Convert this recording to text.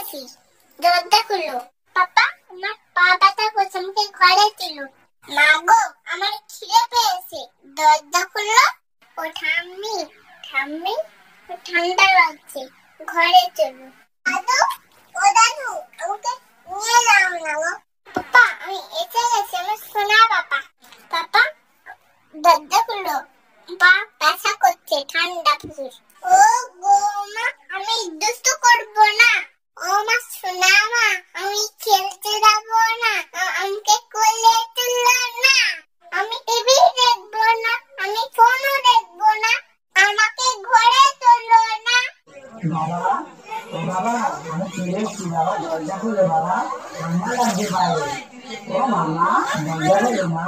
এসেছি, দরজা খুলো। পাপা, আমার পা ব্যথা করছে, আমাকে ঘরে তুলো। মা গো, আমার খিদে পেয়েছে, দরজা খুলো। ও ঠাম্মি, ঠাম্মি, ঠান্ডা লাগছে, ঘরে চলো। দাদু, ও দাদু, আমাকে নিয়ে যাও না গো। পাপা, আমি এসে গেছি, আমার সোনা পাপা। পাপা, দরজা খুলো, পা ব্যথা করছে, ঠান্ডা প্রচুর। ও গো মা, আমি দুষ্টু করবো না। ও মা, সোনা মা, আমি খেলতে যাবো না। আমাকে কোলে তুলো না। আমি টিভি দেখবো না, আমি ফোনও দেখবো না। আমাকে ঘরে তোলো না। বাবা, ও বাবা, আমি চলে এসেছি বাবা, দরজা খুলে বাবা, ঠান্ডা লাগছে বাইরে। ও মামা, দরজা খুলে মা।